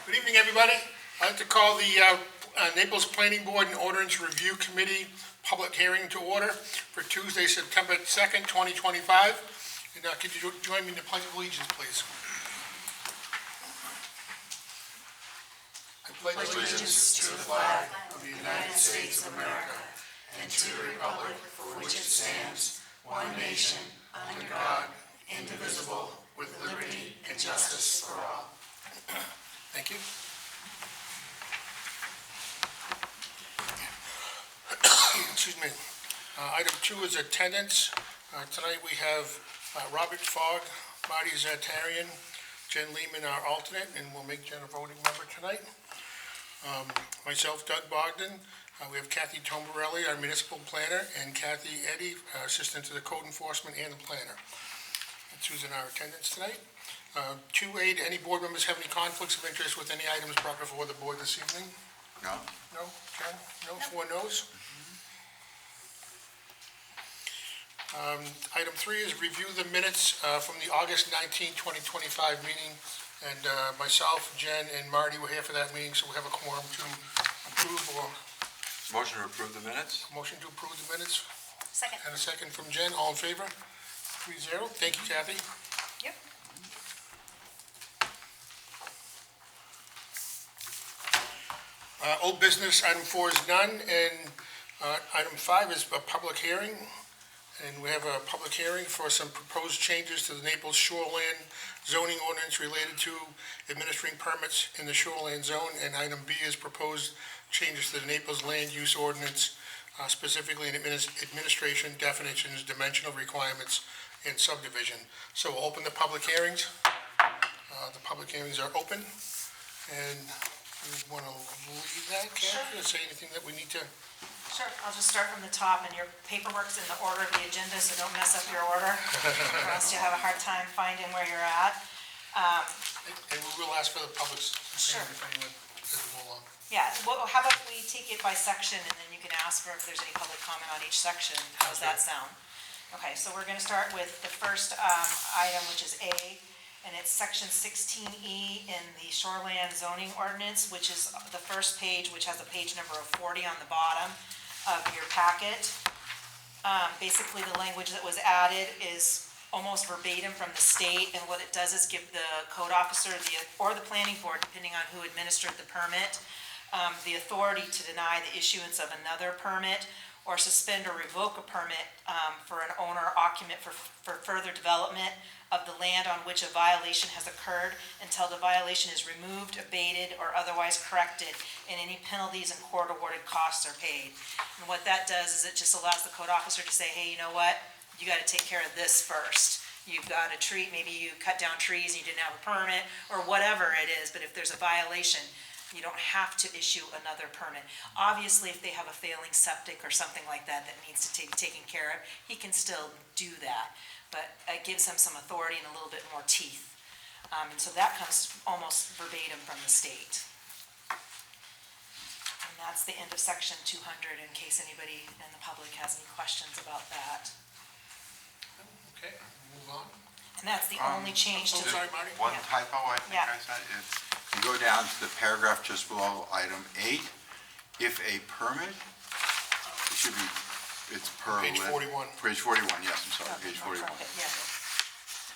Good evening, everybody. I'd like to call the Naples Planning Board and Ordinance Review Committee public hearing to order for Tuesday, September 2nd, 2025. And could you join me in the Pledge of Allegiance, please? I pledge allegiance to the flag of the United States of America and to the republic for which it stands, one nation, under God, indivisible, with liberty and justice for all. Thank you. Excuse me. Item 2 is attendance. Tonight we have Robert Fogg, Marty Zartarian, Jen Lehman, our alternate, and we'll make Jen a voting member tonight. Myself, Doug Bogdan. We have Kathy Tombarelli, our municipal planner, and Kathy Eddy, our assistant to the code enforcement and the planner. That's who's in our attendance tonight. 2A, do any board members have any conflicts of interest with any items brought before the board this evening? No. No? Jen? No? 4 no's? Item 3 is review the minutes from the August 19, 2025 meeting. And myself, Jen, and Marty were here for that meeting, so we have a quorum to approve or... Motion to approve the minutes? Motion to approve the minutes. Second. And a second from Jen. All in favor? 3-0. Thank you, Kathy. Yep. Old business, item 4 is none, and item 5 is a public hearing. And we have a public hearing for some proposed changes to the Naples shoreland zoning ordinance related to administering permits in the shoreland zone. And item B is proposed changes to the Naples land use ordinance, specifically in administration, definitions, dimensional requirements, and subdivision. So we'll open the public hearings. The public hearings are open. And you want to lead that, Kathy, or say anything that we need to? Sure, I'll just start from the top, and your paperwork's in the order of the agenda, so don't mess up your order, or else you'll have a hard time finding where you're at. And we will ask for the public's Sure. opinion if anyone doesn't go along. Yeah, well, how about we take it by section, and then you can ask for if there's any public comment on each section. How does that sound? Okay, so we're gonna start with the first item, which is A, and it's section 16E in the shoreland zoning ordinance, which is the first page, which has a page number of 40 on the bottom of your packet. Basically, the language that was added is almost verbatim from the state, and what it does is give the code officer or the planning board, depending on who administered the permit, the authority to deny the issuance of another permit or suspend or revoke a permit for an owner or occupant for further development of the land on which a violation has occurred until the violation is removed, abated, or otherwise corrected, and any penalties and court-awarded costs are paid. And what that does is it just allows the code officer to say, hey, you know what? You got to take care of this first. You've got a tree, maybe you cut down trees and you didn't have a permit, or whatever it is, but if there's a violation, you don't have to issue another permit. Obviously, if they have a failing septic or something like that that needs to be taken care of, he can still do that. But it gives him some authority and a little bit more teeth. And so that comes almost verbatim from the state. And that's the end of section 200, in case anybody in the public has any questions about that. Okay, move on. And that's the only change to the... Sorry, Marty. One typo I think I said. You go down to the paragraph just below item 8. If a permit, it should be, it's per... Page 41. Page 41, yes, I'm sorry, page 41. Yeah.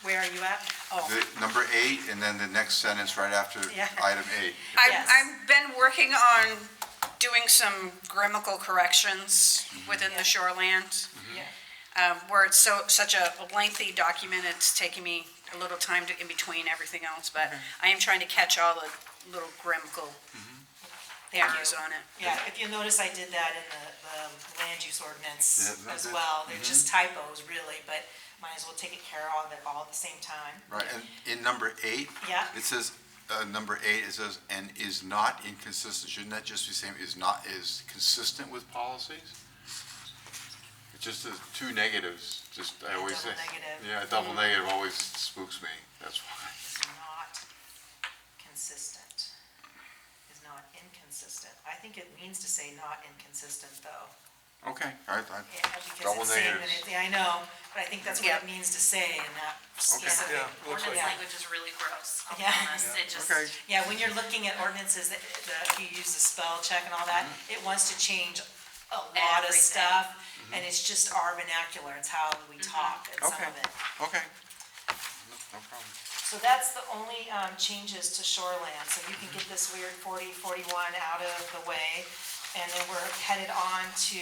Where are you at? Oh, Number 8, and then the next sentence right after Yeah. item 8. Yes. I've been working on doing some grammatical corrections within the shoreland, yeah. where it's such a lengthy document, it's taking me a little time in between everything else, but I am trying to catch all the little grammatical errors on it. Yeah, if you notice, I did that in the land use ordinance Yeah, as well. They're just typos, really, but might as well take care of it all at the same time. Right, and in number 8, Yeah. it says, number 8, it says, and is not inconsistent. Shouldn't that just be saying is consistent with policies? It's just the two negatives, I always say. Double negative. Yeah, double negative always spooks me, that's why. Is not consistent. Is not inconsistent. I think it means to say not inconsistent, though. Okay, Yeah, because double it's saying that negatives. yeah, I know, but I think that's what Yeah. it means to say in that specific. Yeah, looks like Yeah. Language is really gross, I'll be Yeah. honest, it just. Okay, Yeah, when you're looking at ordinances, if you use the spell check and all that, it wants to change a lot of Everything. stuff, and it's just our vernacular, it's how we talk and some Okay. of it. okay. No problem. So that's the only changes to shoreland, so you can get this weird 40, 41 out of the way. And then we're headed on to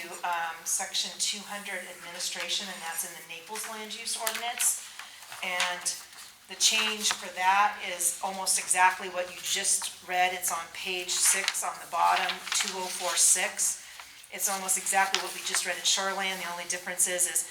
section 200 administration, and that's in the Naples land use ordinance. And the change for that is almost exactly what you just read. It's on page 6 on the bottom, 2046. It's almost exactly what we just read in shoreland. The only difference is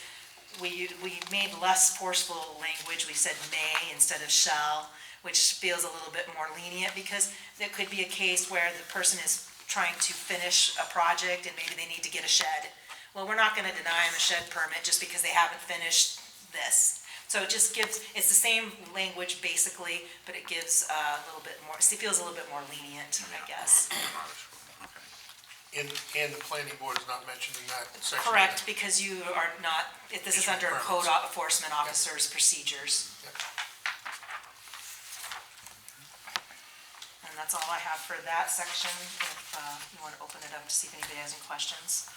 we made less forceful language. We said may instead of shall, which feels a little bit more lenient, because there could be a case where the person is trying to finish a project and maybe they need to get a shed. Well, we're not gonna deny them a shed permit just because they haven't finished this. So it just gives, it's the same language basically, but it gives a little bit more, it feels a little bit more lenient, I guess. And the planning board is not mentioned in that section. Correct, because you are not, this is under code Permits. enforcement officers' procedures. Yep. And that's all I have for that section. If you want to open it up to see if anybody has any questions.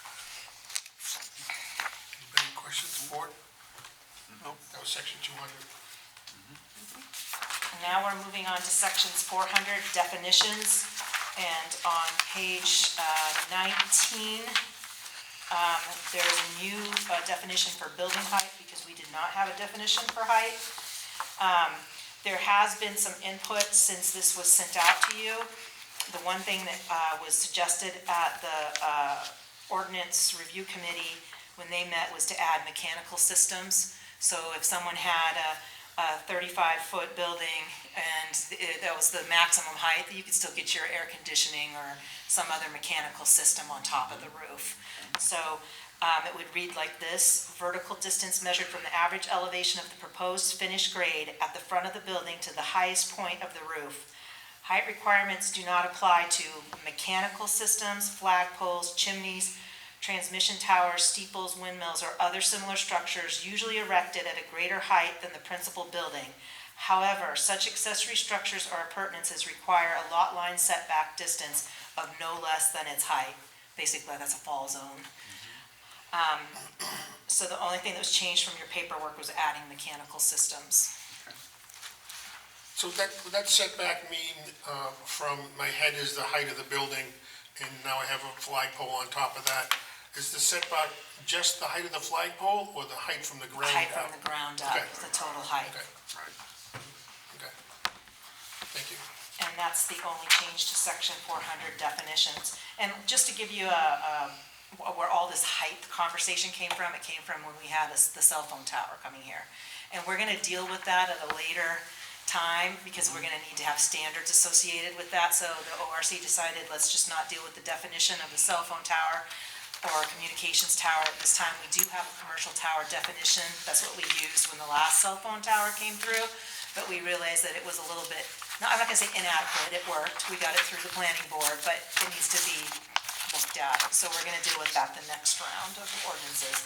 Any questions, board? No. That was section 200. Now we're moving on to sections 400 definitions. And on page 19, there's a new definition for building height because we did not have a definition for height. There has been some input since this was sent out to you. The one thing that was suggested at the Ordinance Review Committee when they met was to add mechanical systems. So if someone had a 35-foot building and that was the maximum height, you could still get your air conditioning or some other mechanical system on top of the roof. So it would read like this: vertical distance measured from the average elevation of the proposed finished grade at the front of the building to the highest point of the roof. Height requirements do not apply to mechanical systems, flagpoles, chimneys, transmission towers, steeples, windmills, or other similar structures usually erected at a greater height than the principal building. However, such accessory structures or appurtenances require a lot line setback distance of no less than its height. Basically, that's a fall zone. So the only thing that was changed from your paperwork was adding mechanical systems. So would that setback mean, from my head is the height of the building, and now I have a flagpole on top of that? Is the setback just the height of the flagpole, or the height from the ground Height up? from the ground up, Okay. the total height. Okay, okay. Thank you. And that's the only change to section 400 definitions. And just to give you where all this height conversation came from, it came from when we had the cell phone tower coming here. And we're gonna deal with that at a later time, because we're gonna need to have standards associated with that. So the ORC decided, let's just not deal with the definition of the cell phone tower or communications tower at this time. We do have a commercial tower definition. That's what we used when the last cell phone tower came through. But we realized that it was a little bit, I'm not gonna say inadequate, it worked. We got it through the planning board, but it needs to be looked at. So we're gonna deal with that the next round of ordinances.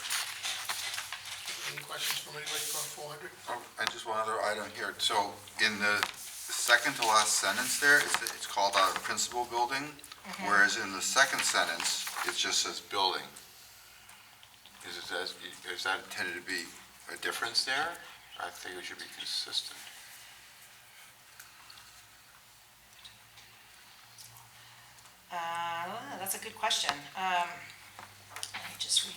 Any questions from anybody on 400? Oh, and just one other item here. So in the second to last sentence there, it's called out a principal building, whereas in the second sentence, it just says building. Is that intended to be a difference there? I think it should be consistent. That's a good question. Let me just read.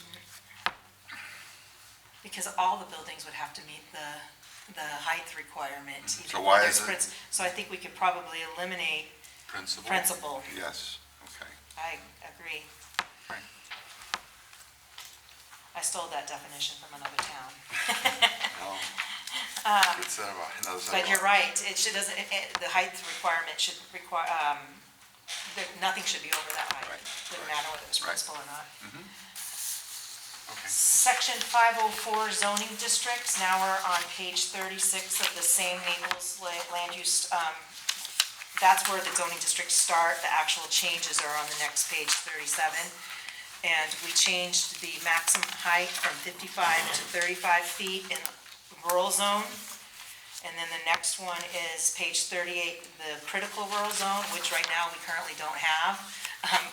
Because all the buildings would have to meet the height requirement. even So if why there's is it- So I think we could probably eliminate Principal? principal. Yes, okay. I agree. Right. I stole that definition from another town. No. Good set of, another set of. But you're right, it should, doesn't, the height requirement should require, nothing should be over that height. Right, Wouldn't right, matter whether it was right. principal or not. Okay. Section 504 zoning districts, now we're on page 36 of the same Naples land use. That's where the zoning districts start, the actual changes are on the next page, 37. And we changed the maximum height from 55 to 35 feet in rural zone. And then the next one is page 38, the critical rural zone, which right now we currently don't have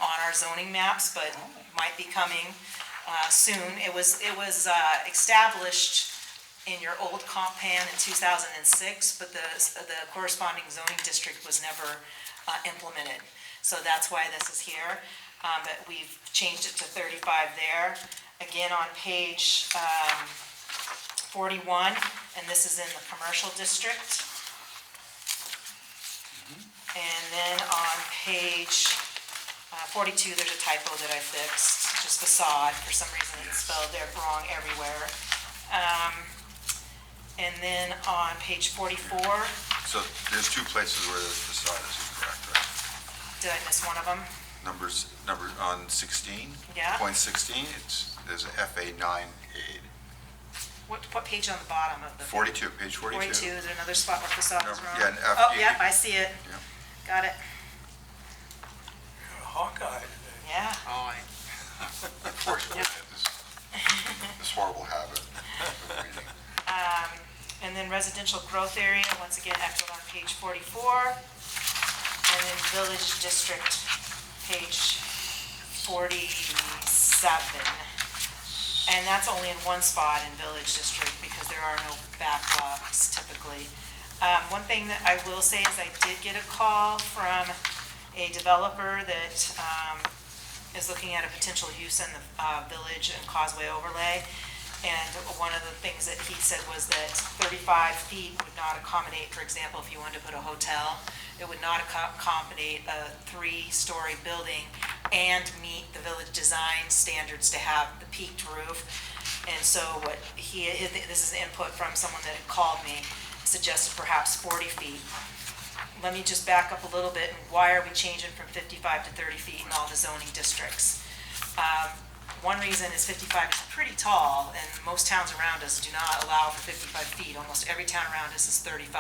on our zoning maps, but might be coming soon. It was established in your old comp plan in 2006, but the corresponding zoning district was never implemented. So that's why this is here, but we've changed it to 35 there. Again, on page 41, and this is in the commercial district. And then on page 42, there's a typo that I fixed, just facade. For some reason it's spelled there wrong everywhere. And then on page 44, So there's two places where the facade is incorrect, right? did I miss one of them? Number on 16? Yeah. Point 16, there's a FA 9 aid. What page on the bottom of the? 42, page 42. 42, is there another spot where facade is wrong? Yeah, an F. Oh, yeah, I see it. Yeah. Got it. Hawkeye today. Yeah. Oh, Unfortunately, I have this horrible habit of reading. And then residential growth area, once again echoed on page 44. And then village district, page 47. And that's only in one spot in village district because there are no backlots typically. One thing that I will say is I did get a call from a developer that is looking at a potential use in the village and causeway overlay. And one of the things that he said was that 35 feet would not accommodate, for example, if you wanted to put a hotel, it would not accommodate a 3-story building and meet the village design standards to have the peaked roof. And so what this is input from someone that had called me, suggested perhaps 40 feet. Let me just back up a little bit. Why are we changing from 55 to 30 feet in all the zoning districts? One reason is 55 is pretty tall, and most towns around us do not allow for 55 feet. Almost every town around us is 35.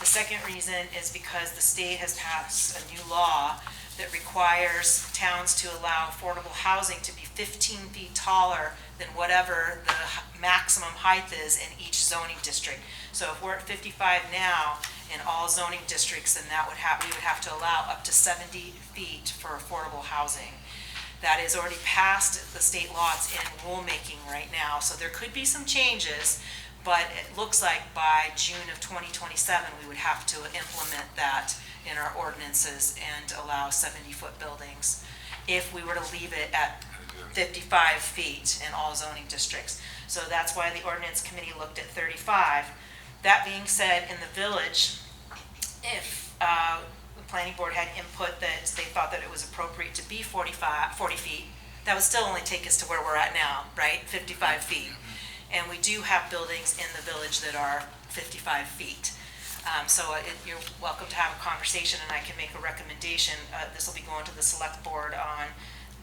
The second reason is because the state has passed a new law that requires towns to allow affordable housing to be 15 feet taller than whatever the maximum height is in each zoning district. So if we're at 55 now in all zoning districts, then we would have to allow up to 70 feet for affordable housing. That is already passed the state law. It's in rulemaking right now. So there could be some changes, but it looks like by June of 2027, we would have to implement that in our ordinances and allow 70-foot buildings if we were to leave it at 55 feet in all zoning districts. So that's why the ordinance committee looked at 35. That being said, in the village, if the planning board had input that they thought that it was appropriate to be 40 feet, that would still only take us to where we're at now, right? 55 feet. And we do have buildings in the village that are 55 feet. You're welcome to have a conversation, and I can make a recommendation. This will be going to the select board on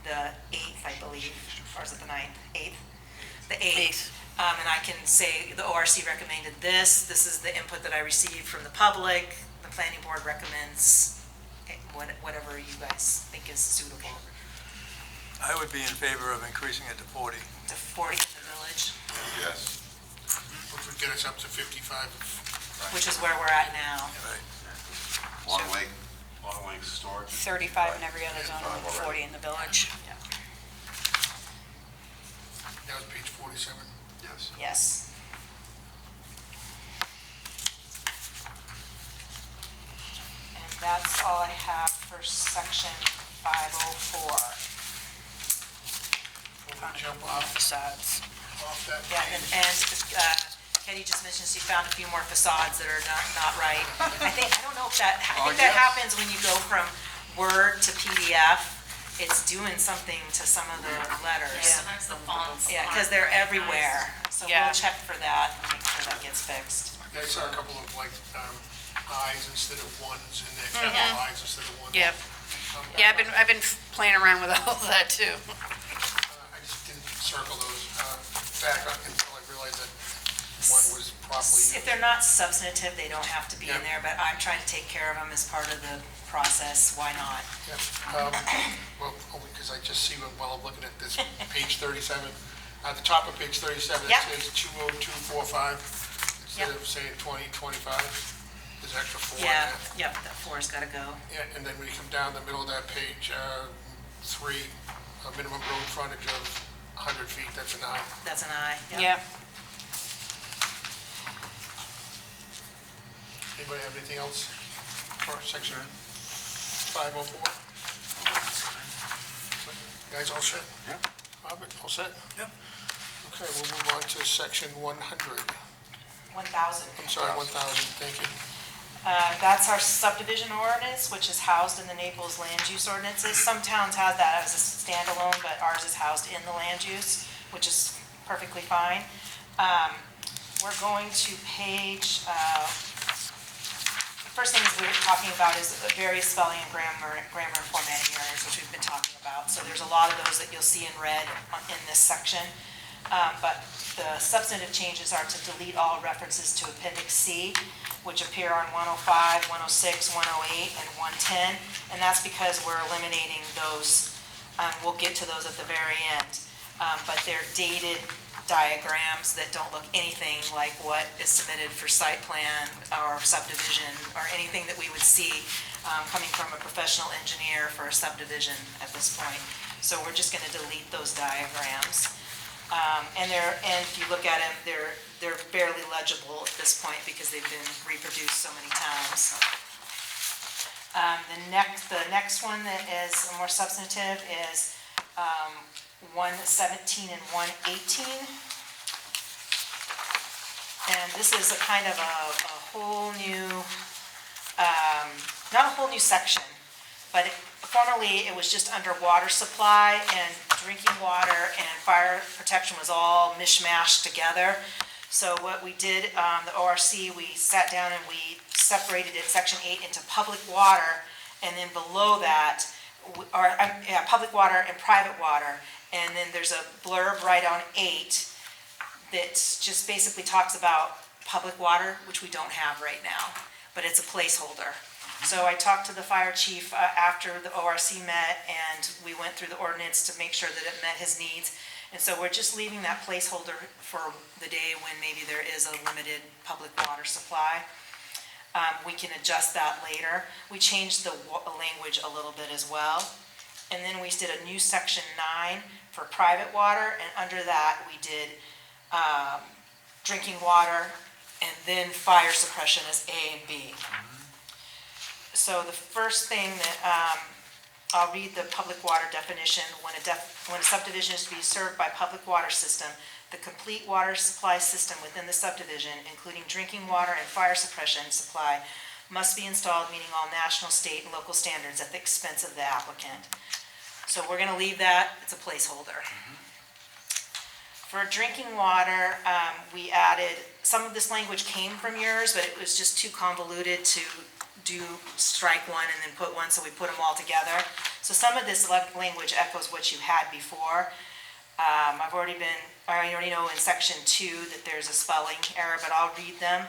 the 8th, I believe, or is it the 9th? 8th? The 8th. And I can say the ORC recommended this. This is the input that I received from the public. The planning board recommends whatever you guys think is suitable. I would be in favor of increasing it to 40. To 40 in the village, Yes. Which would get us up to 55. which is where we're at now. Right. Long Lake storage. 35 in every other zone, and 40 in the village. That was page 47. Yes. Yes. And that's all I have for section 504. We'll jump off Facades. that Yeah, page. and Katie just mentioned she found a few more facades that are not right. I think that happens when you go from Word to PDF. It's doing something to some of the letters. Sometimes the fonts. Yeah, because they're aren't very everywhere. So Yeah. we'll check for that and make sure that gets fixed. I saw a couple of I's instead of ones, and then capital I's instead of ones. Yep. Yeah, I've been playing around with all of that too. I just didn't circle those back until I realized that one was properly used. If they're not substantive, they don't have to be in Yeah. there, but I'm trying to take care of them as part of the process, why not? Yeah, well, only because I just see while I'm looking at this, page 37, at the top of page 37, it Yep. says 20245, instead Yep. of saying 2025, there's extra 4 in Yeah, there. yep, that 4's gotta go. Yeah, and then when you come down the middle of that page, 3, minimum road frontage of 100 feet, that's an I. That's an I. Yeah. Anybody have anything else for section 504? Guys, all set? Yeah. Robert, all set? Yep. Okay, we'll move on to section 100. 1,000. I'm sorry, 1,000, thank you. That's our subdivision ordinance, which is housed in the Naples land use ordinances. Some towns have that as a standalone, but ours is housed in the land use, which is perfectly fine. We're going to page, the first thing we're talking about is various spelling and grammar and formatting errors, which we've been talking about. So there's a lot of those that you'll see in red in this section. But the substantive changes are to delete all references to Appendix C, which appear on 105, 106, 108, and 110. And that's because we're eliminating those. We'll get to those at the very end. But they're dated diagrams that don't look anything like what is submitted for site plan or subdivision or anything that we would see coming from a professional engineer for a subdivision at this point. So we're just going to delete those diagrams. And if you look at them, they're barely legible at this point because they've been reproduced so many times. The next one that is more substantive is 117 and 118. And this is a kind of a whole new, not a whole new section, but formerly it was just under water supply, and drinking water and fire protection was all mishmashed together. So what we did, the ORC, we sat down and we separated it, section 8, into public water, and then below that, public water and private water. And then there's a blurb right on 8 that just basically talks about public water, which we don't have right now, but it's a placeholder. So I talked to the fire chief after the ORC met, and we went through the ordinance to make sure that it met his needs. And so we're just leaving that placeholder for the day when maybe there is a limited public water supply. We can adjust that later. We changed the language a little bit as well. And then we did a new section 9 for private water, and under that we did drinking water and then fire suppression as A and B. So the first thing that, I'll read the public water definition. When a subdivision is to be served by public water system, the complete water supply system within the subdivision, including drinking water and fire suppression supply, must be installed, meeting all national, state, and local standards at the expense of the applicant. So we're going to leave that, it's a placeholder. For drinking water, we added, some of this language came from yours, but it was just too convoluted to strike one and then put one, so we put them all together. So some of this language echoes what you had before. I already know in section 2 that there's a spelling error, but I'll read them.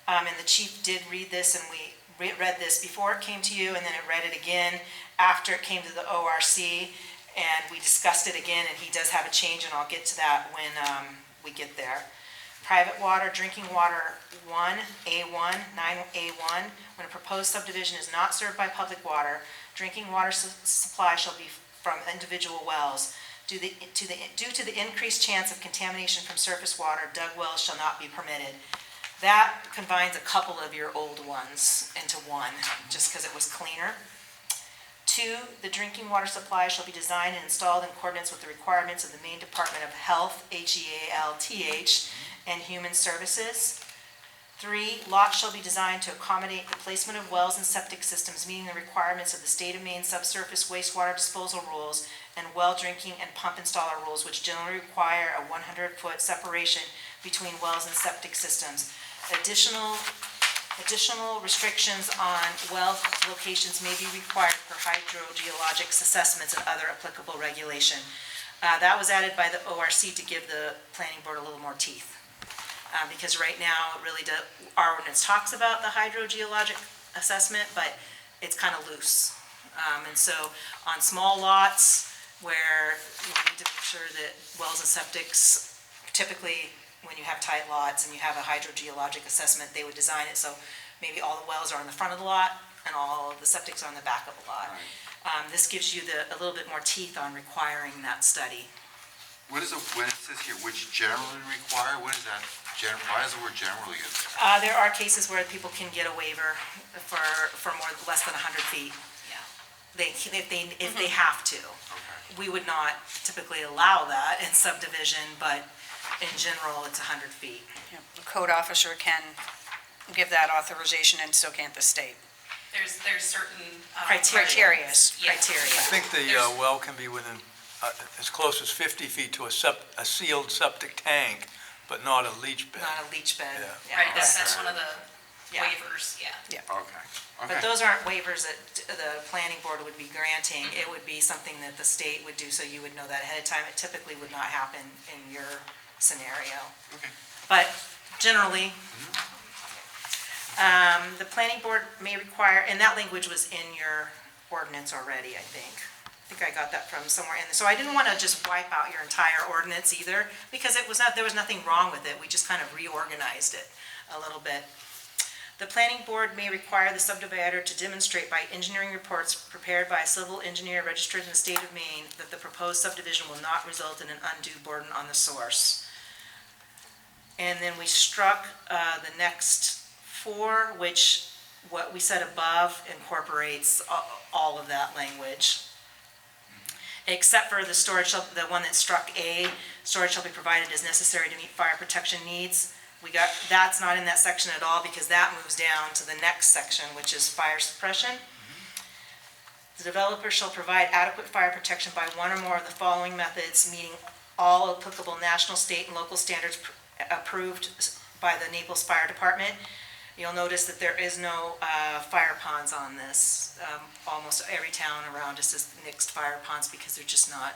And the chief did read this, and we read this before it came to you, and then it read it again after it came to the ORC, and we discussed it again, and he does have a change, and I'll get to that when we get there. Private water, drinking water 1, A1, 9A1, when a proposed subdivision is not served by public water, drinking water supply shall be from individual wells. Due to the increased chance of contamination from surface water, dug wells shall not be permitted. That combines a couple of your old ones into one, just because it was cleaner. 2, the drinking water supply shall be designed and installed in accordance with the requirements of the Maine Department of Health, HEALTH, and Human Services. 3, lots shall be designed to accommodate the placement of wells and septic systems meeting the requirements of the state of Maine subsurface wastewater disposal rules and well drinking and pump installer rules, which generally require a 100-foot separation between wells and septic systems. Additional restrictions on well locations may be required for hydrogeologic assessments and other applicable regulation. That was added by the ORC to give the planning board a little more teeth. Because right now, it really our ordinance talks about the hydrogeologic assessment, but it's kind of loose. And so on small lots where you need to make sure that wells and septics, typically when you have tight lots and you have a hydrogeologic assessment, they would design it so maybe all the wells are on the front of the lot and all of the septics are on the back of the lot. This gives you a little bit more teeth on requiring that study. What is it, when it says here, which generally require, what is that? Why is the word generally in there? There are cases where people can get a waiver for less than 100 feet. If they have to. Okay. We would not typically allow that in subdivision, but in general, it's 100 feet. Yeah, the code officer can give that authorization, and so can't the state. There's certain. Criteria. Yeah. I think the well can be within as close as 50 feet to a sealed septic tank, but not a leach bed. Not a leach bed. Yeah. Right, that's one of the Yeah. waivers, yeah. Okay. But those aren't waivers that the planning board would be granting. It would be something that the state would do, so you would know that ahead of time. It typically would not happen in your scenario. Okay. But generally, the planning board may require, and that language was in your ordinance already, I think. I think I got that from somewhere in there. So I didn't want to just wipe out your entire ordinance either, because there was nothing wrong with it. We just kind of reorganized it a little bit. The planning board may require the subdivider to demonstrate by engineering reports prepared by a civil engineer registered in the state of Maine that the proposed subdivision will not result in an undue burden on the source. And then we struck the next 4, which what we said above incorporates all of that language. Except for the storage, the one that struck A, storage shall be provided as necessary to meet fire protection needs. That's not in that section at all, because that moves down to the next section, which is fire suppression. The developer shall provide adequate fire protection by one or more of the following methods, meeting all applicable national, state, and local standards approved by the Naples Fire Department. You'll notice that there is no fire ponds on this. Almost every town around us is mixed fire ponds because they're just not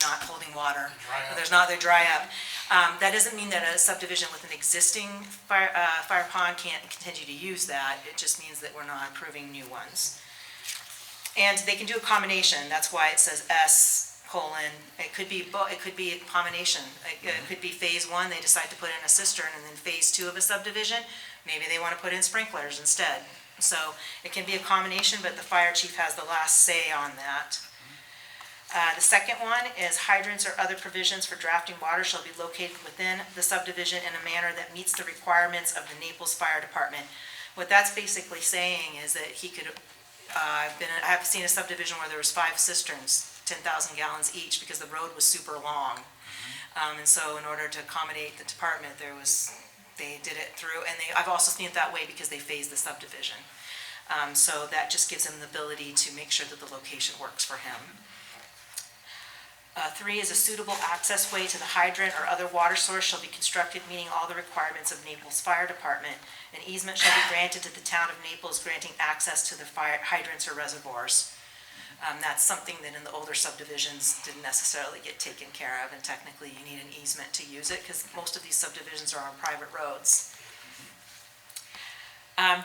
holding water. They dry up. That doesn't mean that a subdivision with an existing fire pond can't continue to use that. It just means that we're not approving new ones. And they can do a combination. That's why it says S:, it could be a combination. It could be phase 1, they decide to put in a cistern, and then phase 2 of a subdivision, maybe they want to put in sprinklers instead. So it can be a combination, but the fire chief has the last say on that. The second one is hydrants or other provisions for drafting water shall be located within the subdivision in a manner that meets the requirements of the Naples Fire Department. What that's basically saying is that he could, I've seen a subdivision where there was 5 cisterns, 10,000 gallons each, because the road was super long. And so in order to accommodate the department, they did it through, and I've also seen it that way because they phased the subdivision. So that just gives him the ability to make sure that the location works for him. 3 is a suitable access way to the hydrant or other water source shall be constructed meeting all the requirements of Naples Fire Department. An easement shall be granted to the town of Naples granting access to the fire hydrants or reservoirs. That's something that in the older subdivisions didn't necessarily get taken care of, and technically you need an easement to use it because most of these subdivisions are on private roads.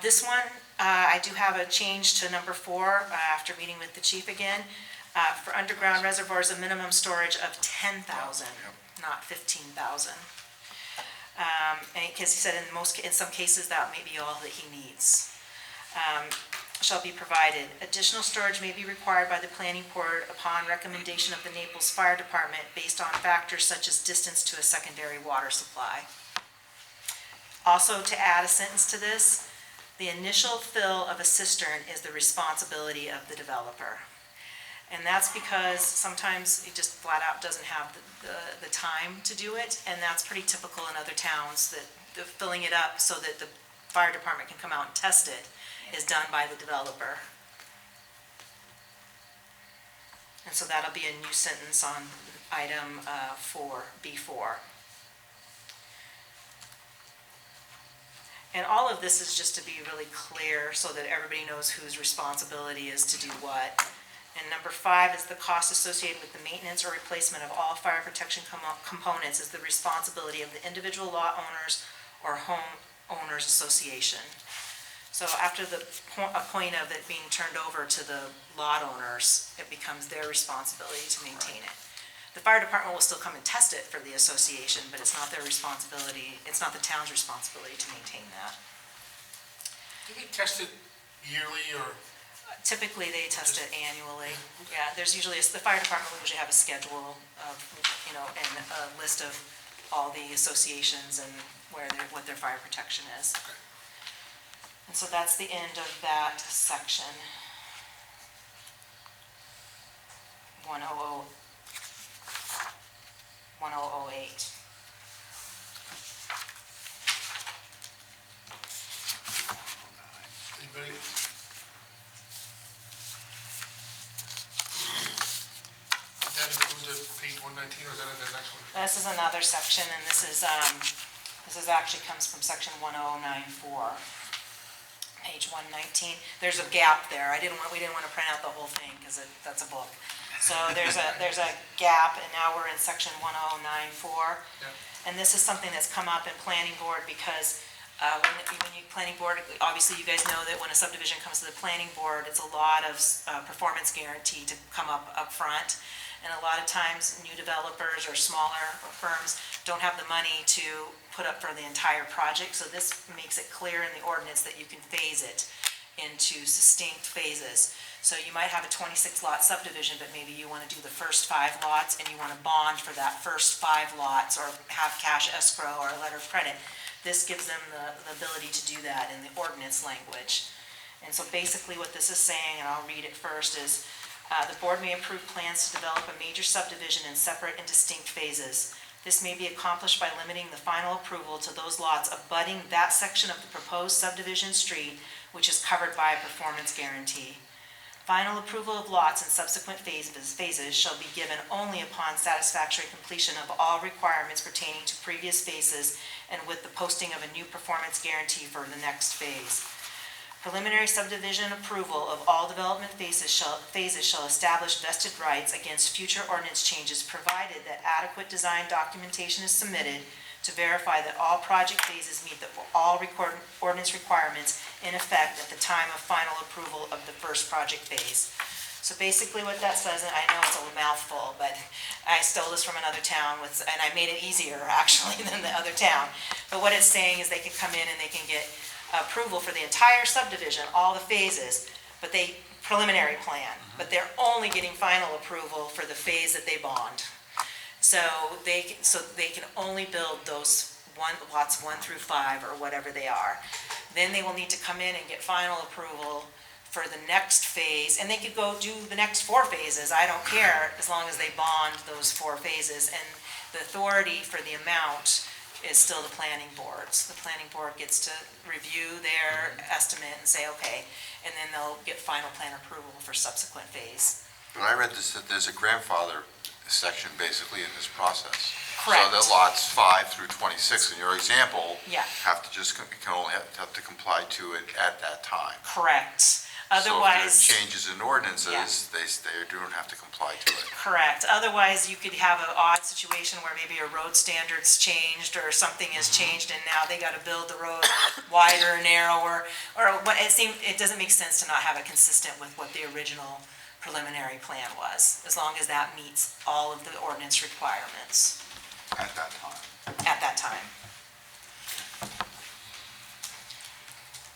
This one, I do have a change to number 4 after meeting with the chief again. For underground reservoirs, a minimum storage of 10,000, not 15,000. And because he said in some cases that may be all that he needs. Shall be provided. Additional storage may be required by the planning board upon recommendation of the Naples Fire Department based on factors such as distance to a secondary water supply. Also, to add a sentence to this, the initial fill of a cistern is the responsibility of the developer. And that's because sometimes he just flat out doesn't have the time to do it, and that's pretty typical in other towns, that the filling it up so that the fire department can come out and test it is done by the developer. And so that'll be a new sentence on item 4B4. And all of this is just to be really clear so that everybody knows whose responsibility is to do what. And number 5 is the cost associated with the maintenance or replacement of all fire protection components is the responsibility of the individual lot owners or home owners association. So after the point of it being turned over to the lot owners, it becomes their responsibility to maintain it. The fire department will still come and test it for the association, but it's not their responsibility, it's not the town's responsibility to maintain that. Do they test it yearly or? Typically, they test it annually. Yeah, there's usually, the fire department will usually have a schedule of, and a list of all the associations and what their fire protection is. And so that's the end of that section. 1008. Anybody? That includes page 119, or is that the next one? This is another section, and this is actually comes from section 1094, page 119. There's a gap there. We didn't want to print out the whole thing, because that's a book. So there's a gap, and now we're in section 1094. Yeah. And this is something that's come up in planning board, because when you planning board, obviously you guys know that when a subdivision comes to the planning board, it's a lot of performance guarantee to come up front. And a lot of times, new developers or smaller firms don't have the money to put up for the entire project. So this makes it clear in the ordinance that you can phase it into distinct phases. So you might have a 26-lot subdivision, but maybe you want to do the first 5 lots, and you want to bond for that first 5 lots, or have cash escrow or a letter of credit. This gives them the ability to do that in the ordinance language. And so basically what this is saying, and I'll read it first, is the board may approve plans to develop a major subdivision in separate and distinct phases. This may be accomplished by limiting the final approval to those lots abutting that section of the proposed subdivision street which is covered by a performance guarantee. Final approval of lots in subsequent phases shall be given only upon satisfactory completion of all requirements pertaining to previous phases and with the posting of a new performance guarantee for the next phase. Preliminary subdivision approval of all development phases shall establish vested rights against future ordinance changes, provided that adequate design documentation is submitted to verify that all project phases meet all ordinance requirements in effect at the time of final approval of the first project phase. So basically what that says, and I know it's a mouthful, but I stole this from another town, and I made it easier actually than the other town. But what it's saying is they can come in and they can get approval for the entire subdivision, all the phases, but preliminary plan, but they're only getting final approval for the phase that they bond. So they can only build those lots 1 through 5 or whatever they are. Then they will need to come in and get final approval for the next phase, and they could go do the next 4 phases, I don't care, as long as they bond those 4 phases. And the authority for the amount is still the planning board's. The planning board gets to review their estimate and say, okay, and then they'll get final plan approval for subsequent phase. But I read this, that there's a grandfather section basically in this process. Correct. So that lots 5 through 26 in your example Yeah. have to can only have to comply to it at that time. Correct. So if Otherwise, there are changes in ordinances, Yeah. they don't have to comply to it. correct. Otherwise, you could have an odd situation where maybe a road standard's changed or something has changed, and now they got to build the road wider, narrower, or what it doesn't make sense to not have it consistent with what the original preliminary plan was, as long as that meets all of the ordinance requirements At that time. at that time.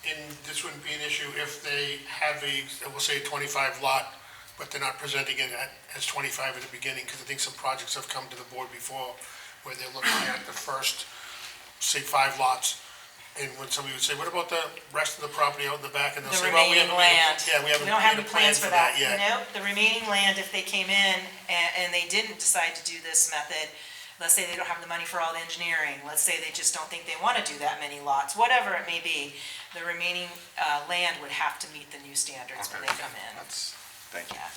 And this wouldn't be an issue if they have we'll say 25 lot, but they're not presenting it as 25 at the beginning, because I think some projects have come to the board before where they're looking at the first, say, 5 lots. And when somebody would say, what about the rest of the property out in the back? And they'll The say, well, we remaining haven't. land. Yeah, we haven't don't have made the a plan plans for that. yet. No, the remaining land, if they came in and they didn't decide to do this method, let's say they don't have the money for all the engineering, let's say they just don't think they want to do that many lots, whatever it may be, the remaining land would have to meet the new standards when they come in. Thank you. Yeah.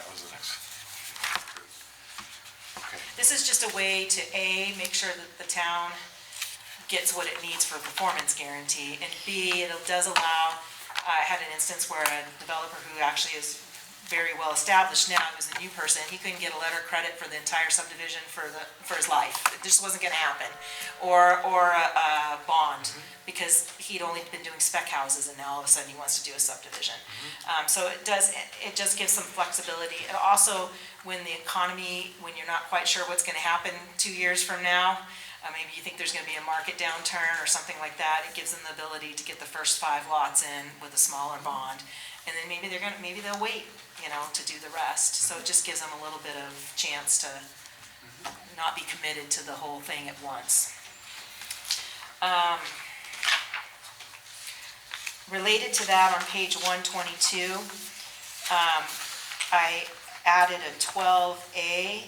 That was the next. Okay. This is just a way to, A, make sure that the town gets what it needs for a performance guarantee, and B, it does allow, I had an instance where a developer who actually is very well established now, he was a new person, he couldn't get a letter of credit for the entire subdivision for his life. It just wasn't gonna happen. Or a bond, because he'd only been doing spec houses and now all of a sudden he wants to do a subdivision. So it just gives some flexibility. And also, when the economy, when you're not quite sure what's gonna happen 2 years from now, maybe you think there's gonna be a market downturn or something like that, it gives them the ability to get the first 5 lots in with a smaller bond. And then maybe they'll wait, to do the rest. So it just gives them a little bit of chance to not be committed to the whole thing at once. Related to that, on page 122, I added a 12A,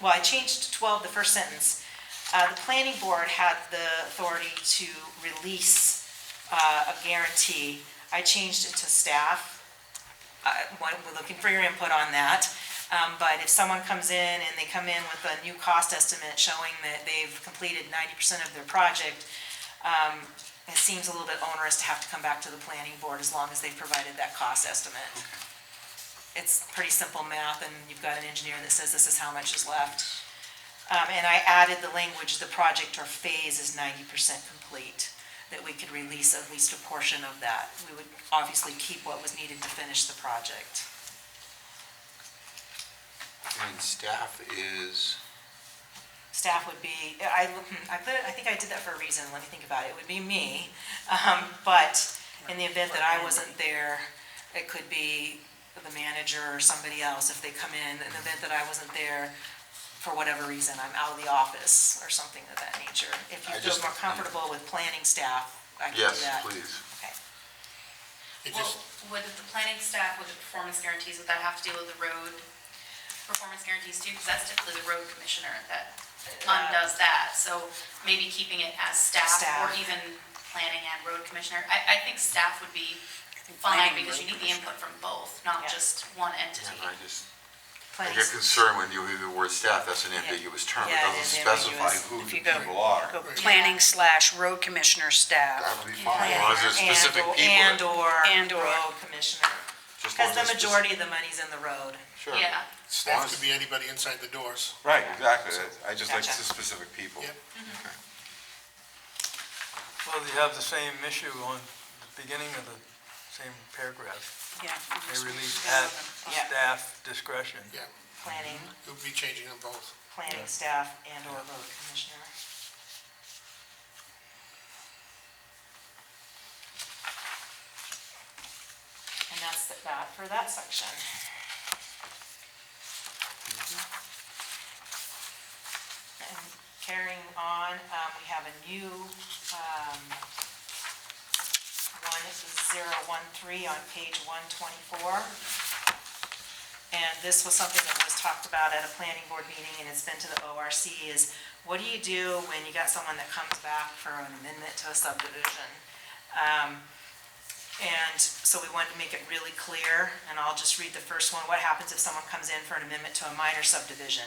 well, I changed 12, the first sentence. The planning board had the authority to release a guarantee. I changed it to staff. We're looking for your input on that. But if someone comes in and they come in with a new cost estimate showing that they've completed 90% of their project, it seems a little bit onerous to have to come back to the planning board as long as they've provided that cost estimate. It's pretty simple math, and you've got an engineer that says this is how much is left. And I added the language, the project or phase is 90% complete, that we could release at least a portion of that. We would obviously keep what was needed to finish the project. And staff is, Staff would be, I think I did that for a reason, let me think about it. It would be me, but in the event that I wasn't there, it could be the manager or somebody else if they come in the event that I wasn't there, for whatever reason, I'm out of the office or something of that nature. If you feel more comfortable with planning staff, I can do that. yes, please. Okay. It Well, just, would the planning staff, with the performance guarantees, would that have to deal with the road performance guarantees too? Because that's typically the road commissioner that undoes that. So maybe keeping it as staff or Staff. even planning and road commissioner. I think staff would be fine planning and because you road need the input from both, not Yeah. just one entity. I just, I Planning get concerned when you use the word staff, that's an Yeah. ambiguous term. It Yeah, it doesn't is specify ambiguous. who If the you go- people are. Go planning/road commissioner staff. That would be fine, as long as there's specific people. And/or And/or. road commissioner. Just as Because long the as there's majority of the money's in the road. Sure. Yeah. As long staff as- could be anybody inside the doors. Right, exactly. I just like Gotcha. the specific people. Yep. Okay. Well, you have the same issue on the beginning of the same paragraph. Yeah. They release at Yeah. staff discretion. Yeah, Planning, it would be changing them both. planning staff and/or road commissioner. And that's that for that section. And carrying on, we have a new, one, this is 013 on page 124. And this was something that was talked about at a planning board meeting, and it's been to the ORC, is what do you do when you got someone that comes back for an amendment to a subdivision? And so we wanted to make it really clear, and I'll just read the first one. What happens if someone comes in for an amendment to a minor subdivision?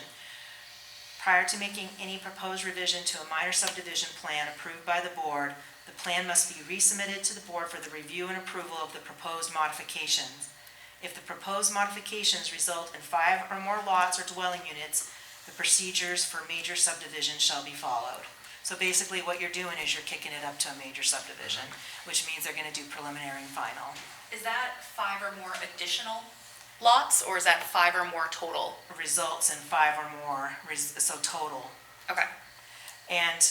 Prior to making any proposed revision to a minor subdivision plan approved by the board, the plan must be resubmitted to the board for the review and approval of the proposed modifications. If the proposed modifications result in 5 or more lots or dwelling units, the procedures for major subdivision shall be followed. So basically what you're doing is you're kicking it up to a major subdivision, which means they're gonna do preliminary and final. Is that 5 or more additional lots, or is that 5 or more total? Results in 5 or more, so total. Okay. And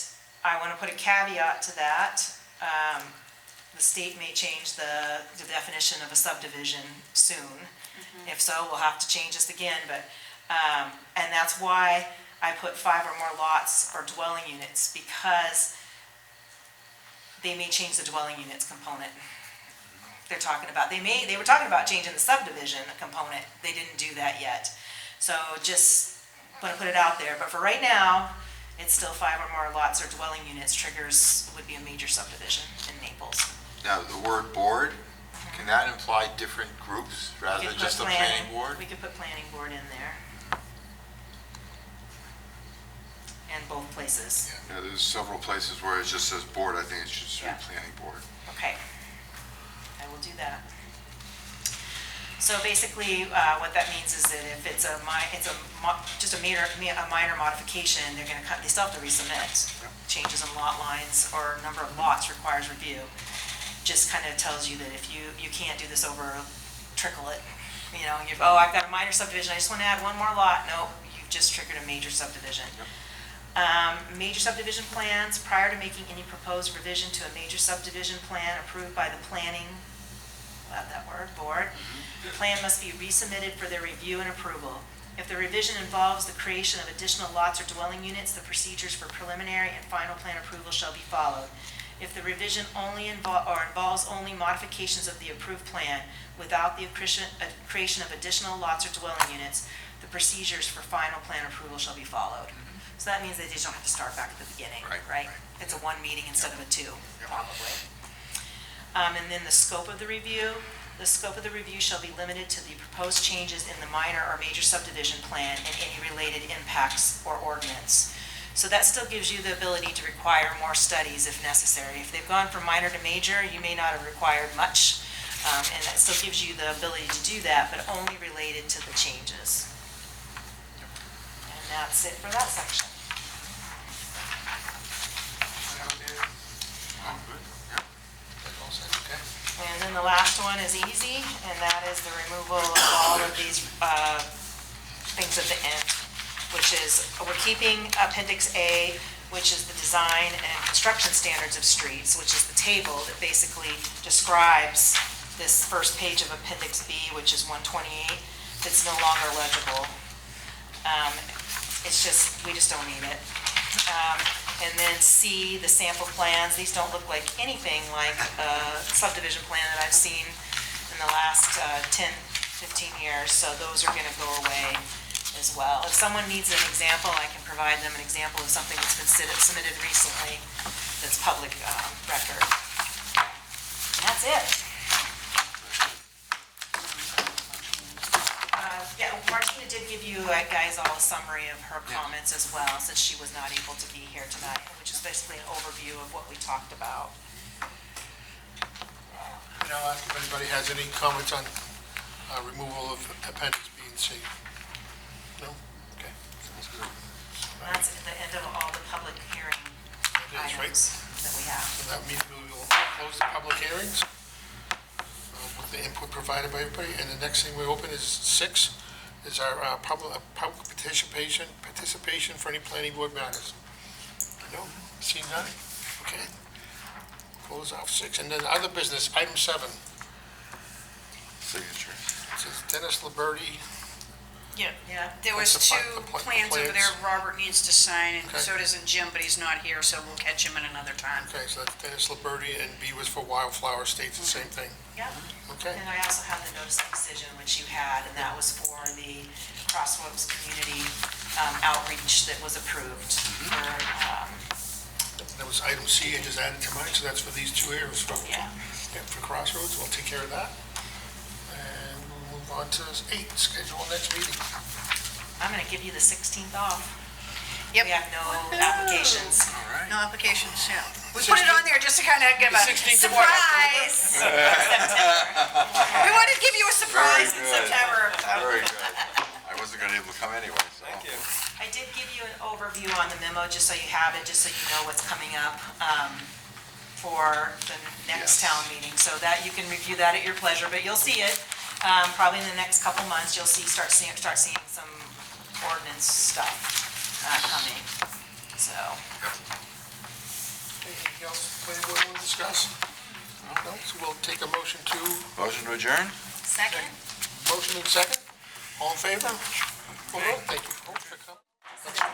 I want to put a caveat to that. The state may change the definition of a subdivision soon. If so, we'll have to change this again, but, and that's why I put 5 or more lots or dwelling units, because they may change the dwelling units component. They're talking about, they were talking about changing the subdivision component. They didn't do that yet. So just want to put it out there, but for right now, it's still 5 or more lots or dwelling units triggers would be a major subdivision in Naples. Now, the word board, can that imply different groups We rather could than put just a planning board? We could put planning board in there. And both places. Yeah, there's several places where it just says board, I think it should say Yeah. planning board. Okay. I will do that. So basically, what that means is that if it's just a minor modification, they still have to resubmit. Changes in lot lines or number of lots requires review. Just kind of tells you that if you can't do this over, trickle it. I've got a minor subdivision, I just want to add one more lot. No, you've just triggered a major subdivision. Major subdivision plans, prior to making any proposed revision to a major subdivision plan approved by the planning, board, the plan must be resubmitted for their review and approval. If the revision involves the creation of additional lots or dwelling units, the procedures for preliminary and final plan approval shall be followed. If the revision only involves only modifications of the approved plan without the creation of additional lots or dwelling units, the procedures for final plan approval shall be followed. So that means they just don't have to start back at the beginning, right? It's a one meeting instead of a two, probably. And then the scope of the review. The scope of the review shall be limited to the proposed changes in the minor or major subdivision plan and any related impacts or ordinance. So that still gives you the ability to require more studies if necessary. If they've gone from minor to major, you may not have required much, and that still gives you the ability to do that, but only related to the changes. And that's it for that section. And then the last one is easy, and that is the removal of all of these things at the end, which is, we're keeping Appendix A, which is the design and construction standards of streets, which is the table that basically describes this first page of Appendix B, which is 128, that's no longer legible. We just don't need it. And then C, the sample plans. These don't look like anything like a subdivision plan that I've seen in the last 10, 15 years, so those are gonna go away as well. If someone needs an example, I can provide them an example of something that's been submitted recently that's public record. And that's it. Martina did give you guys all a summary of her comments as well, since she was not able to be here tonight, which is basically an overview of what we talked about. And I'll ask if anybody has any comments on removal of Appendix B and C. No? Okay. And that's at the end of all the public hearing That is right. items that we have. So that means we will close the public hearings with the input provided by everybody. And the next thing we open is 6, is our public participation for any planning board matters. No? Seen none? Okay. Close off 6. And then other business, item 7. Signature. It says Dennis Liberty. Yeah. There was That's the two the plans over plans. there Robert needs to sign, and Okay. so doesn't Jim, but he's not here, so we'll catch him in another time. Okay, so that's Dennis Liberty, and B was for Wildflower Estates, the same thing. Yeah. Okay? And I also have the notice of decision, which you had, and that was for the Crossroads Community outreach that was approved. That was item C, I just added to mine, so that's for these 2 areas for Crossroads. We'll take care of that. And we'll move on to 8, schedule next meeting. I'm gonna give you the 16th off. Yep. We have no applications. No applications, yeah. We put it on there just to kind of give a 16th of what, October? surprise. September. We wanted to give you a surprise in Very good. September. Very good. I wasn't gonna be able to come anyway, so. Thank you. I did give you an overview on the memo, just so you have it, just so you know what's coming up for the next Yes. town meeting, so that you can review that at your pleasure, but you'll see it. Probably in the next couple months, you'll start seeing some ordinance stuff coming, so. Anything else planning board want to discuss? No, so we'll take a motion to, Motion to adjourn? Second? motion and second. All in favor? Well, thank you.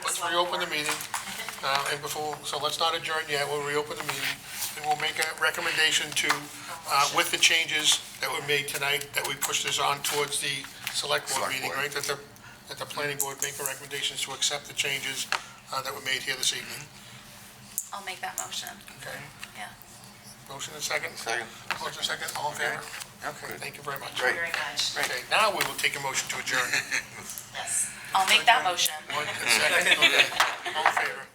Let's reopen the meeting. And before, so let's not adjourn yet, we'll reopen the meeting. And we'll make a recommendation to, with the changes that were made tonight, that we push this on towards the select board Select meeting, board. right? That the planning board make a recommendation to accept the changes that were made here this evening. I'll make that motion. Okay? Yeah. Motion and second? Second. Motion and second, all in favor? Okay. Thank you very much. Great. Very much. Okay, now we will take a motion to adjourn. Yes. I'll make that motion. One and second, okay. All in favor?